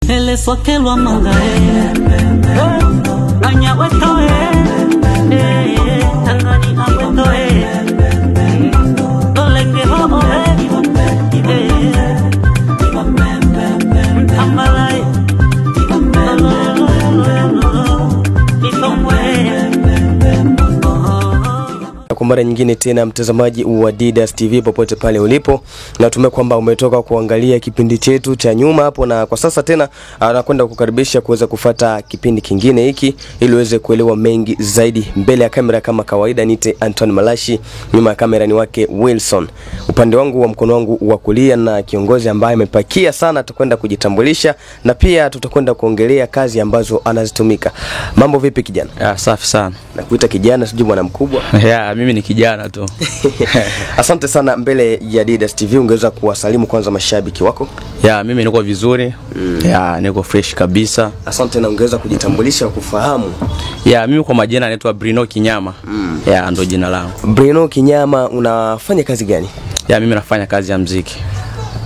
ele sokelwa mangae anya wetoe tangani awetoe olenge ho amalai Kwa mara nyingine tena mtazamaji wa Didas TV popote pale ulipo, natumai kwamba umetoka kuangalia kipindi chetu cha nyuma hapo, na kwa sasa tena nakwenda kukaribisha kuweza kufuata kipindi kingine hiki ili uweze kuelewa mengi zaidi. Mbele ya kamera kama kawaida nite Anton Malashi, nyuma ya kamera ni wake Wilson. Upande wangu wa mkono wangu wa kulia na kiongozi ambaye amepakia sana, tutakwenda kujitambulisha na pia tutakwenda kuongelea kazi ambazo anazitumika. Mambo vipi kijana? Safi sana. Nakuita kijana, sijui bwana mkubwa. Mimi ni kijana tu. Asante sana. Mbele ya Didas TV ungeweza kuwasalimu kwanza mashabiki wako? Mimi niko vizuri. Niko fresh kabisa. Asante, na ungeweza kujitambulisha kufahamu? Mimi kwa majina naitwa Brino Kinyama. Ndo jina langu. Brino Kinyama, unafanya kazi gani? Mimi nafanya kazi ya muziki.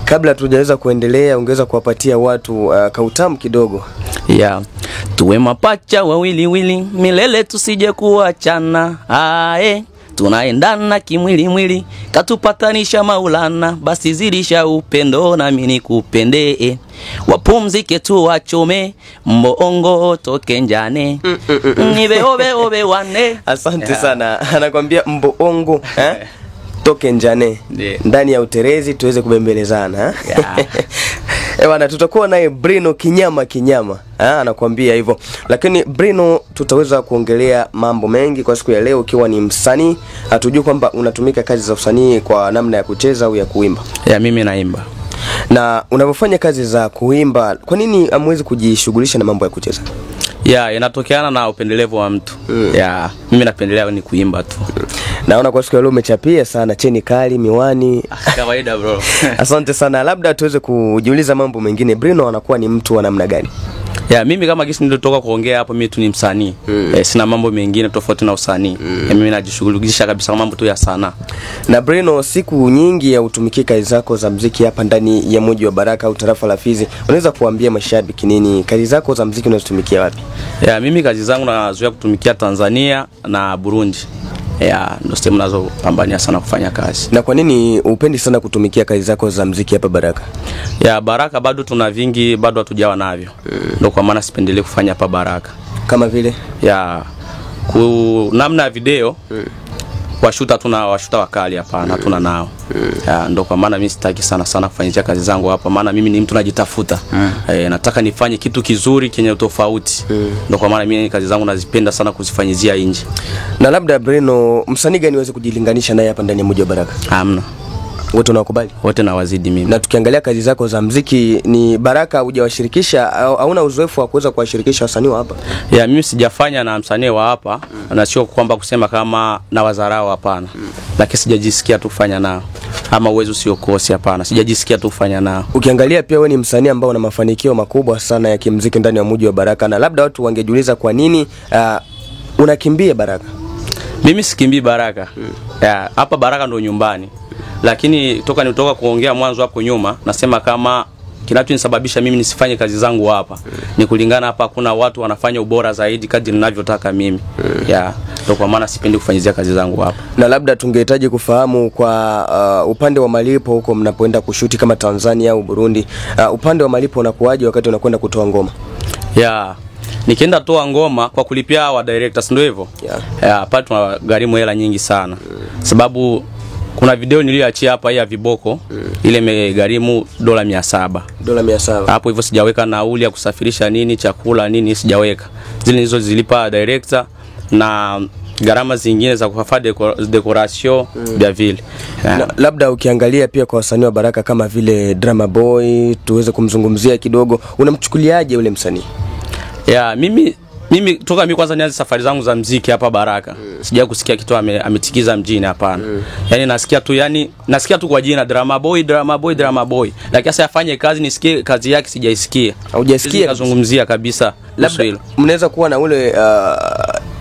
Kabla tujaweza kuendelea, ungeweza kuwapatia watu kautamu kidogo? Tuwe mapacha wawili wili, milele tusije kuachana. Tunaendana kimwili mwili, katupatanisha Maulana, basi zidisha upendo na mimi nikupende. Wapumzike tu wachome, mbongo toke njane. Nibe obe wane. Asante sana. Anakuambia mbongo toke njane. Ndani ya uterezi tuweze kubembelezana. Ewana, tutakuwa naye Brino Kinyama. Anakuambia hivyo. Lakini Brino, tutaweza kuongelea mambo mengi kwa siku ya leo. Ukiwa ni msanii, hatujui kwamba unatumika kazi za usanii kwa namna ya kucheza au ya kuimba. Mimi naimba. Na unapofanya kazi za kuimba, kwa nini hamwezi kujishughulisha na mambo ya kucheza? Inatokeana na upendelevu wa mtu. Mimi napendelea ni kuimba tu. Naona kwa siku ya leo umechapia sana, cheni kali, miwani. Kawaida bro. Asante sana. Labda tuweze kujiuliza mambo mengine. Brino anakuwa ni mtu wa namna gani? Mimi kama gisi nilitoka kuongea hapo, mimi tu ni msanii. Sina mambo mengine tofauti na usanii. Mimi najishughulisha kabisa mambo tu ya sanaa. Na Brino, siku nyingi ya utumikia kazi zako za muziki hapa ndani ya mji wa Baraka au tarafa la Fizi, unaweza kuambia mashabiki nini kazi zako za muziki unazitumikia wapi? Mimi kazi zangu nazoea kutumikia Tanzania na Burundi. Ndio sehemu nazopambania sana kufanya kazi. Na kwa nini upendi sana kutumikia kazi zako za muziki hapa Baraka? Baraka bado tuna vingi, bado hatujawa navyo. Ndio kwa maana sipendelee kufanya hapa Baraka. Kama vile namna ya video washuta wakali hapa na tuna nao. Ndio kwa maana mimi sitaki sana kufanyia kazi zangu hapa, maana mimi ni mtu najitafuta. Nataka nifanye kitu kizuri kenye tofauti. Ndio kwa maana mimi kazi zangu nazipenda sana kuzifanyizia nje. Na labda Brino, msanii gani uweze kujilinganisha naye hapa ndani ya mji wa Baraka? Hamna. Wote unakubali? Wote nawazidi mimi. Na tukiangalia kazi zako za muziki, ni Baraka hujawashirikisha, hauna uzoefu wa kuweza kuwashirikisha wasanii wa hapa? Mimi sijafanya na msanii wa hapa, na sio kwamba kusema kama na wazarao, hapana. Lakini sijajisikia tu kufanya nao. Ama uwezo sio kosi, hapana. Sijajisikia tu kufanya nao. Ukiangalia pia wewe ni msanii ambao una mafanikio makubwa sana ya kimuziki ndani ya mji wa Baraka, na labda watu wangejiuliza kwa nini unakimbia Baraka? Mimi sikimbii Baraka. Hapa Baraka ndo nyumbani. Lakini nitoka kuongea mwanzo hapo nyuma, nasema kama kinachonisababisha mimi nisifanye kazi zangu hapa ni kulingana hapa kuna watu wanafanya ubora zaidi kadri ninavyotaka mimi. Ndio kwa maana sipendi kufanyizia kazi zangu hapa. Na labda tungehitaji kufahamu kwa upande wa malipo huko mnapoenda kushuti kama Tanzania au Burundi, upande wa malipo unakuaje wakati unakwenda kutoa ngoma? Nikienda toa ngoma kwa kulipia wa directors, ndio hivyo. Hapa tunagharimu hela nyingi sana. Sababu kuna video niliyoachia hapa ya Viboko, ile imegharimu $700. $700. Hapo hivyo sijaweka nauli ya kusafirisha nini, chakula nini, sijaweka. Zile hizo zilipa director na gharama zingine za kufanya decoration vya vile. Labda ukiangalia pia kwa wasanii wa Baraka kama vile Drama Boy, tuweze kumzungumzia kidogo, unamchukuliaje yule msanii? Mimi toka mimi kwanza nianze safari zangu za muziki hapa Baraka, sija kusikia kitu ametikiza mjini, hapana. Nasikia tu kwa jina Drama Boy. Lakini sasa afanye kazi nisikie kazi yake sijaisikia. Hujasikia kazungumzia kabisa. Labda mnaweza kuwa na ule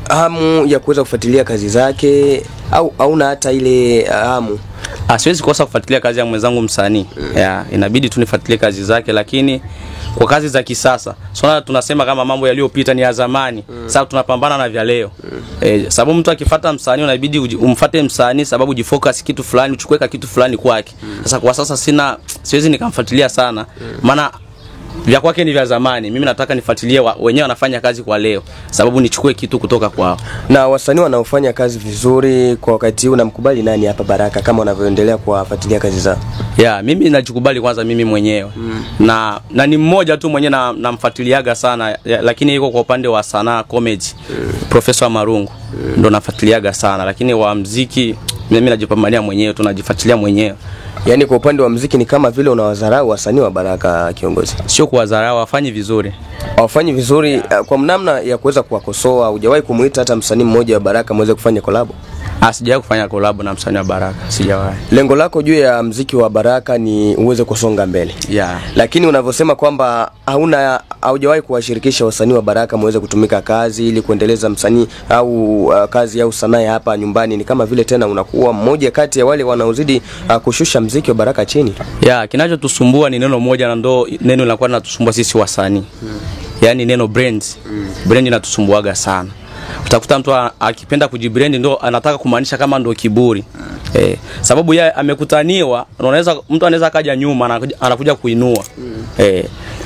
hamu ya kuweza kufuatilia kazi zake au hauna hata ile hamu? Siwezi kosa kufuatilia kazi ya mwenzangu msanii. Inabidi tu nifuatilie kazi zake, lakini kwa kazi za kisasa. So tunasema kama mambo yaliyopita ni ya zamani. Sasa tunapambana na vya leo. Sababu mtu akifuata msanii unabidi umfuate msanii sababu jifocus kitu fulani, uchukue kitu fulani kwake. Sasa kwa sasa siwezi nikamfuatilia sana. Maana vya kwake ni vya zamani. Mimi nataka nifuatilie wenyewe wanafanya kazi kwa leo sababu nichukue kitu kutoka kwao. Na wasanii wanaofanya kazi vizuri kwa wakati huu namkubali nani hapa Baraka kama unavyoendelea kuwafuatilia kazi zao? Mimi najikubali kwanza mimi mwenyewe. Na ni mmoja tu mwenyewe namfuatiliaga sana lakini yuko kwa upande wa sanaa comedy. Professor Marungu ndo nafuatiliaga sana lakini wa muziki mimi najipambania mwenyewe, tunajifuatilia mwenyewe. Yaani kwa upande wa muziki ni kama vile unawadharau wasanii wa Baraka kiongozi. Sio kuwadharau, wafanyi vizuri. Wafanyi vizuri kwa namna ya kuweza kuwakosoa. Hujawahi kumuita hata msanii mmoja wa Baraka muweze kufanya collab? Sijawahi kufanya collab na msanii wa Baraka, sijawahi. Lengo lako juu ya muziki wa Baraka ni uweze kusonga mbele. Lakini unavyosema kwamba haujawahi kuwashirikisha wasanii wa Baraka muweze kutumika kazi ili kuendeleza msanii au kazi au sanaa hapa nyumbani, ni kama vile tena unakuwa mmoja kati ya wale wanaozidi kushusha muziki wa Baraka chini. Kinachotusumbua ni neno moja na ndo neno linakuwa linatusumbua sisi wasanii. Yaani neno brand. Brand inatusumbuaga sana. Utakuta mtu akipenda kujibrand ndo anataka kumaanisha kama ndo kiburi. Sababu yeye amekutaniwa, mtu anaweza kaja nyuma anakuja kuinua.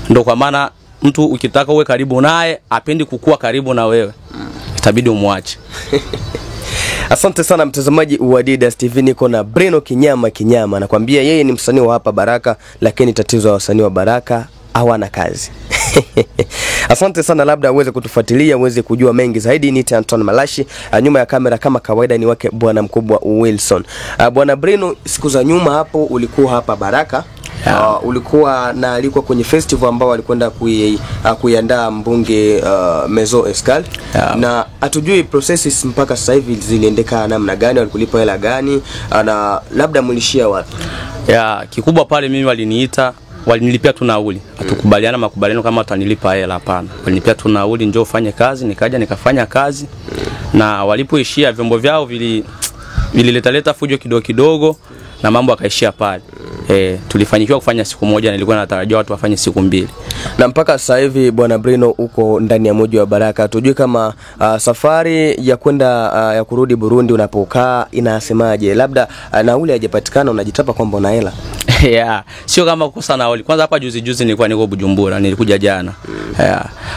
Ndo kwa maana mtu ukitaka uwe karibu naye, apendi kukua karibu na wewe, itabidi umwache. Asante sana mtazamaji wa Didas TV, niko na Breno Kinyama. Nakwambia yeye ni msanii wa hapa Baraka lakini tatizo la wasanii wa Baraka hawana kazi. Asante sana, labda uweze kutufuatilia uweze kujua mengi zaidi. Ni Anton Malashi, nyuma ya kamera kama kawaida ni wake bwana mkubwa Wilson. Bwana Breno, siku za nyuma hapo ulikuwa hapa Baraka. Ulikuwa kwenye festival ambao walikwenda kuiandaa mbunge Mezo Escal. Na hatujui processes mpaka sasa hivi ziliendeka namna gani, walikulipa hela gani na labda mlishia wapi? Kikubwa pale mimi walinilipia tu nauli. Hatukubaliana makubaliano kama watanilipa hela, hapana. Walinilipia tu nauli, njoo ufanye kazi, nikaja nikafanya kazi. Na walipoishia vyombo vyao vilileta fujo kidogo na mambo yakaishia pale. Tulifanikiwa kufanya siku moja na nilikuwa natarajia watu wafanye siku 2. Na mpaka sasa hivi bwana Breno uko ndani ya mji wa Baraka. Tujue kama safari ya kwenda ya kurudi Burundi unapokaa inasemaje? Labda nauli hajapatikana unajitapa kwamba una hela. Sio kama kukosa nauli. Kwanza hapa juzi nilikuwa niko Bujumbura, nilikuja jana.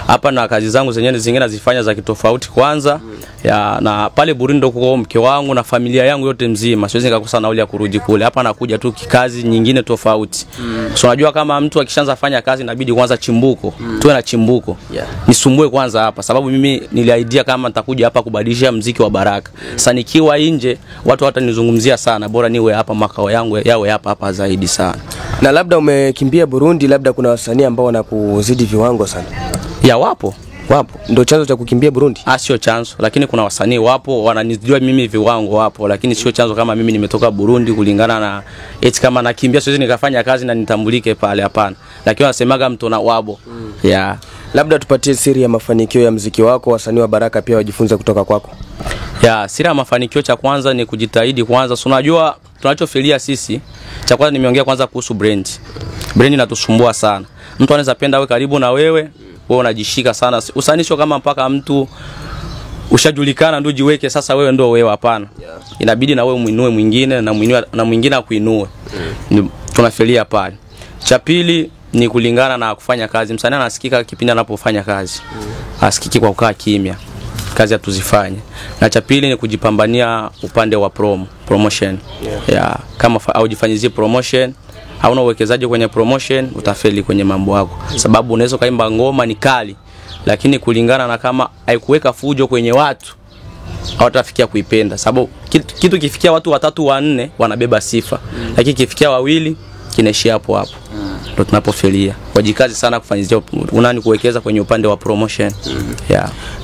Hapa na kazi zangu zingine nazifanya za kitofauti kwanza. Na pale Burundi ndo kuko mke wangu na familia yangu yote mzima. Siwezi nikakosa nauli ya kurudi kule. Hapa nakuja tu kikazi nyingine tofauti. So unajua kama mtu akishaanza fanya kazi inabidi kwanza chimbuko. Tuwe na chimbuko. Nisumbue kwanza hapa sababu mimi niliaidia kama nitakuja hapa kubadilisha muziki wa Baraka. Sasa nikiwa nje watu watanizungumzia sana, bora niwe hapa makao yangu yawe hapa zaidi sana. Na labda umekimbia Burundi, labda kuna wasanii ambao wanakuzidi viwango sana. Wapo. Ndio chanzo cha kukimbia Burundi? Sio chanzo, lakini kuna wasanii wapo wananijua mimi viwango wapo, lakini sio chanzo kama mimi nimetoka Burundi kulingana na kama nakimbia siwezi nikafanya kazi na nitambulike pale, hapana. Lakini wanasemaga mtu na wabo. Labda tupatie siri ya mafanikio ya muziki wako, wasanii wa Baraka pia wajifunze kutoka kwako. Siri ya mafanikio cha kwanza ni kujitahidi kwanza. Unajua tunachofilia sisi, cha kwanza nimeongea kwanza kuhusu brand. Brand inatusumbua sana. Mtu anaweza penda awe karibu na wewe unajishika sana. Usanii sio kama mpaka mtu ushajulikana ndio jiweke sasa wewe ndio wewe, hapana. Inabidi na wewe muinue mwingine na mwingine akuinue. Tunafilia pale. Cha pili ni kulingana na kufanya kazi. Msanii anasikika kipindi anapofanya kazi. Asikiki kwa kukaa kimya. Kazi hatuzifanye. Na cha pili ni kujipambania upande wa promotion. Kama haujifanyizie promotion, hauna uwekezaji kwenye promotion, utafeli kwenye mambo yako. Sababu unaweza kaimba ngoma ni kali, lakini kulingana na kama haikuweka fujo kwenye watu, hawatafikia kuipenda. Sababu kitu kifikia watu 3 4 wanabeba sifa, lakini kifikia 2 kinaishia hapo. Ndio tunapofelia. Wajikazi sana kufanyizia kuwekeza kwenye upande wa promotion.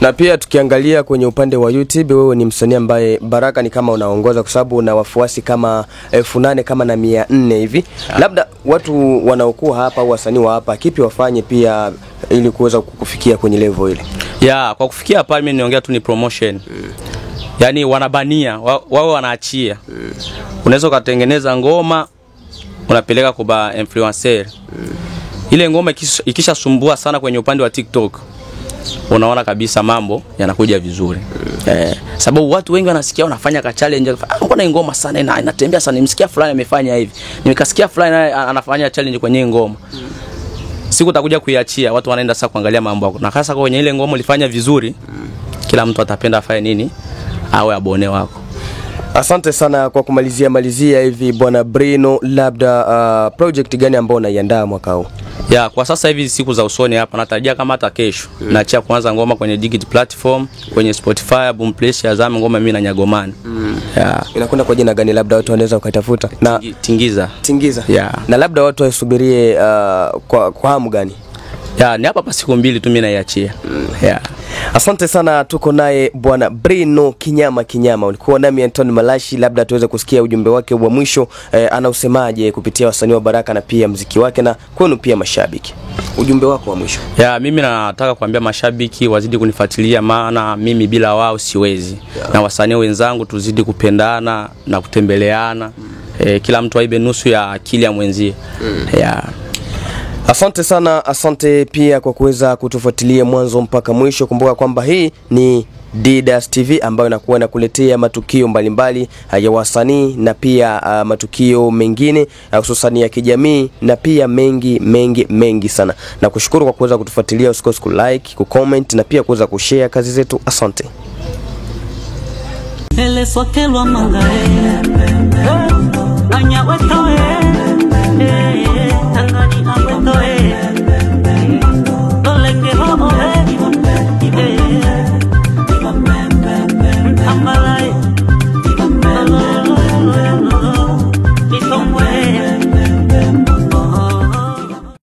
Na pia tukiangalia kwenye upande wa YouTube, wewe ni msanii ambaye Baraka ni kama unaongoza kwa sababu una wafuasi kama 8,000 kama na 400 hivi. Labda watu wanaokuwa hapa au wasanii wa hapa kipi wafanye pia ili kuweza kukufikia kwenye level ile? Kwa kufikia pale mimi niongea tu ni promotion. Yaani wanabania, wao wanaachia. Unaweza kutengeneza ngoma unapeleka kwa influencer. Ile ngoma ikishasumbua sana kwenye upande wa TikTok, unaona kabisa mambo yanakuja vizuri. Sababu watu wengi wanasikia wanafanya ka challenge, mbona ngoma sana inatembea sana, nimesikia fulani amefanya hivi, nimekasikia fulani anafanya challenge kwenye ngoma. Siku utakuja kuiachia, watu wanaenda sasa kuangalia mambo yako. Na hasa kwenye ile ngoma ulifanya vizuri, kila mtu atapenda afanye nini, awe abone wako. Asante sana kwa kumalizia hivi Bwana Brino, labda project gani ambayo unaiandaa mwaka huu? Ya, kwa sasa hivi siku za usoni hapa natarajia kama hata kesho naachia kwanza ngoma kwenye digital platform, kwenye Spotify, Boomplay, Shazam, ngoma mimi na Nyagomani. Ya. Inakwenda kwa jina gani, labda watu wanaweza kuitafuta? Na Tingiza. Ya. Na labda watu wasubirie kwa hamu gani? Ya, ni hapa siku 2 tu mimi naiachia. Ya. Asante sana, tuko naye Bwana Brino Kinyama. Ulikuwa nami Anton Malashi, labda tuweze kusikia ujumbe wake wa mwisho, anausemaje kupitia wasanii wa Baraka na pia muziki wake, na kwenu pia mashabiki. Ujumbe wako wa mwisho. Ya, mimi nataka kuambia mashabiki wazidi kunifuatilia, maana mimi bila wao siwezi. Na wasanii wenzangu tuzidi kupendana na kutembeleana. Kila mtu aibe nusu ya akili ya mwenzie. Ya. Asante sana, asante pia kwa kuweza kutufuatilia mwanzo mpaka mwisho. Kumbuka kwamba hii ni Didas TV ambayo inakuwa inakuletea matukio mbalimbali ya wasanii na pia matukio mengine hususan ya kijamii na pia mengi sana. Na kushukuru kwa kuweza kutufuatilia, usikose ku like, ku comment na pia kuweza kushare kazi zetu. Asante. Ele sokelwa mangae. Anya weta